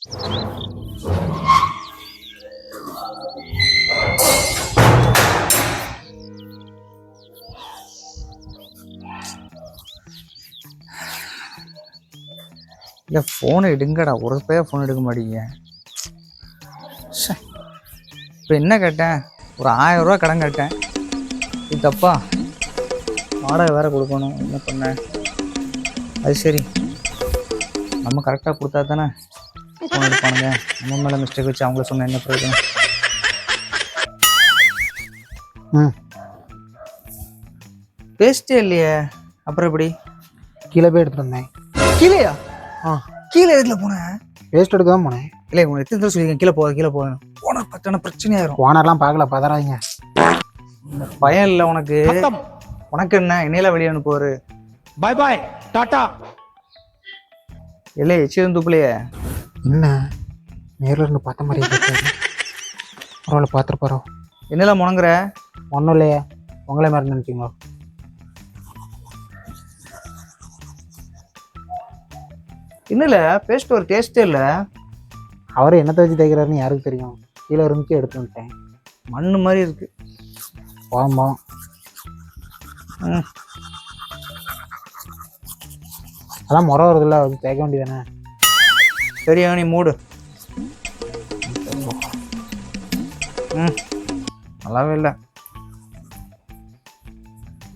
இல்லை ஃபோனை எடுங்கடா, ஒரு பேர் ஃபோன் எடுக்க மாட்டீங்க. இப்போ என்ன கேட்டேன்? ஒரு 1000 ரூபா கடன் கேட்டேன். இது தப்பா? வாடகை வேறு கொடுக்கணும். என்ன பண்ணேன்? அது சரி, நம்ம கரெக்டாக கொடுத்தா தானே ஃபோன் எடுப்பானுங்க. நம்ம மேலே மிஸ்டேக் வச்சு அவங்கள சொன்ன என்ன பிரயோஜனம்? பேசிட்டே இல்லையே, அப்புறம் எப்படி? கீழே போய் எடுத்துட்டு வந்தேன். கீழேயா? கீழே எதுல போனேன்? வேஸ்ட் எடுக்க தான் போனேன். இல்லை, உங்களை எத்தனை தடவை சொல்லியிருக்கேன் கீழே போகணும். ஓனர் பார்த்தான பிரச்சனையாயிரும். ஓனர்லாம் பார்க்கல, பதறாதீங்க. பயம் இல்லை உனக்கு. உனக்கு என்ன, என்னையெல்லாம் வெளியே அனுப்புவாரு. பாய் பாய், டாட்டா. இல்லை எச்சிரும் துப்புலையே. என்ன நேரில் இருந்து பார்த்த மாதிரியே கேட்காது. பரவாயில்ல, பார்த்துட்டு போகிறோம். என்னெல்லாம் முணங்குற? ஒன்றும் இல்லையே, உங்களே மாதிரி நினச்சிங்களோ? இன்னும் பேஸ்ட் ஒரு டேஸ்ட்டே இல்லை. அவரை என்னத்தை வச்சு தேய்க்கிறாருன்னு யாருக்கு தெரியும்? கீழே இருந்துச்சு எடுத்து வந்துட்டேன். மண்ணு மாதிரி இருக்கு. ஆமாம். அதான் முறை வருதுல்ல, அது தேய்க்க வேண்டியதானே. சரியா, நீ மூடு. நல்லாவே இல்லை.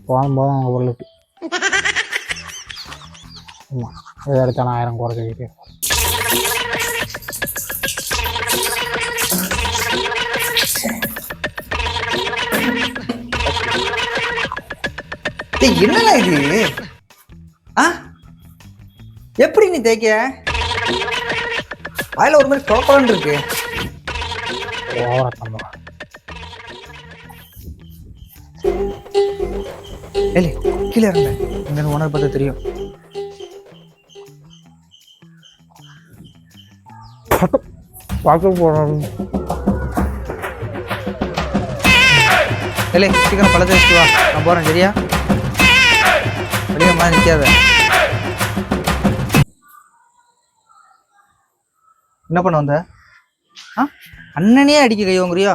போதும் அவங்க பொருளுக்கு. ஆமாம், எது எடுத்தாலும் 1000 குறைச்சிக்கிட்டு. என்னடா இது? எப்படி நீ தேய்க்க? வாயில ஒரு மாதிரி குழப்பம் இருக்கு. கீழே இருங்க, இந்த ஓனர் பார்த்தா தெரியும். பார்க்க போகிறோம். இல்லை, சீக்கிரம் பழத்தை வச்சுட்டு வா, நான் போகிறேன். சரியா? வெளியே மாதிரி நிற்காத. என்ன பண்ண வந்த? அண்ணனே அடிக்க கையோங்கிறியா?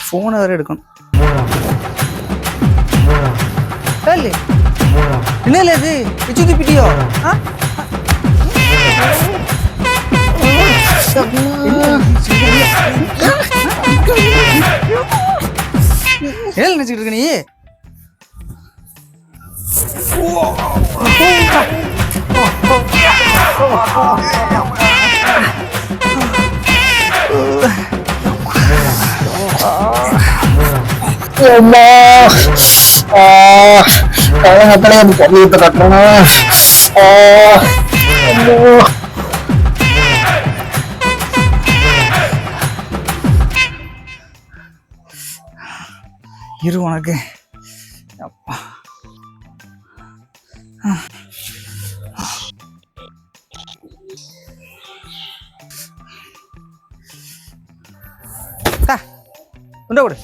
ஃபோனை வேற எடுக்கணும். என்ன இல்லை இது வச்சு பிட்டியோ? என்ன நினைச்சிட்டு இருக்க நீ? இரு உனக்கு. உண்டா கொடு.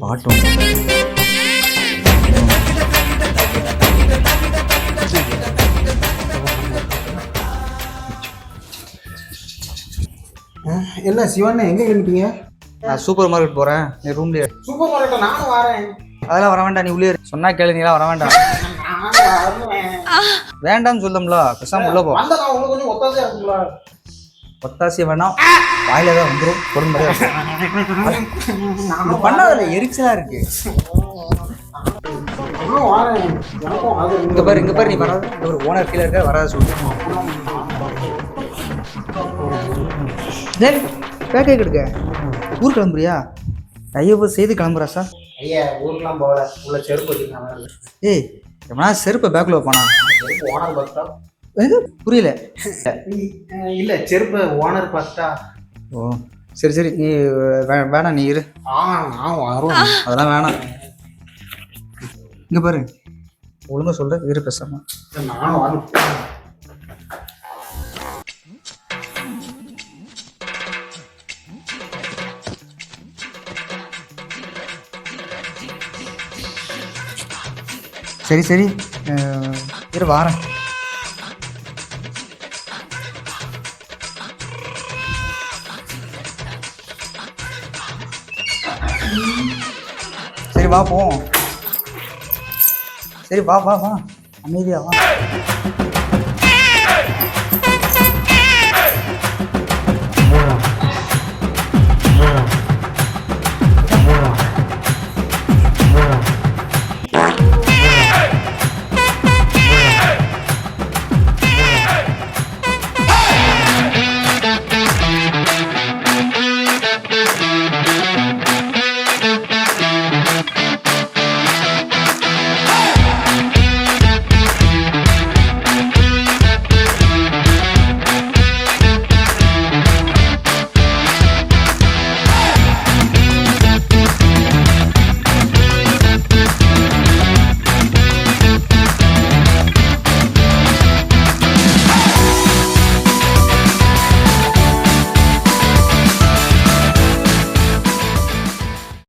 பாட்டு என்ன சிவண்ணா, எங்கே கிளம்பிட்டீங்க? நான் சூப்பர் மார்க்கெட் போகிறேன். நீ ரூம்லேயே. சூப்பர் மார்க்கெட் நானும் வரேன். அதெல்லாம் வர வேண்டாம், நீ உள்ளே சொன்னா கேளு. நீலாம் வர வேண்டாம். வேண்டாம்னு சொல்லம்ல, பேசாம உள்ள போ. கொஞ்சம் ஒத்தாசையா இருக்குங்களா? ஒத்தாசி வேணாம், வாயில தான் வந்துடும். பொறுமையா பண்ணாதுல எரிச்சலா இருக்கு. இங்க பாரு, இங்க பாரு, நீ வராது. ஒரு ஓனர் கீழே இருக்க, வராது சொல்லு. பேக்கை கெடுக்க ஊர் கிளம்புறியா? ஐயோ செய்து கிளம்புறா சார். ஐயா ஊருக்குலாம் போகல, உள்ள செருப்பு வச்சுருக்காங்க. ஏய், எவனா செருப்பை பேக்கில் வைப்பானா? ஓனர் பார்த்தா? எது புரியல. இல்லை, செருப்பு ஓனர் பார்த்தா. ஓ சரி சரி, நீ வேணாம், நீ இரு. வரும், அதெல்லாம் வேணாம். இங்கே பாரு, ஒழுங்கா சொல்ற, இரு பேசாம. நானும் வரேன். சரி சரி இரு வாரேன். சரி வா போவோம். சரி வா வா வா அமைதியா வா.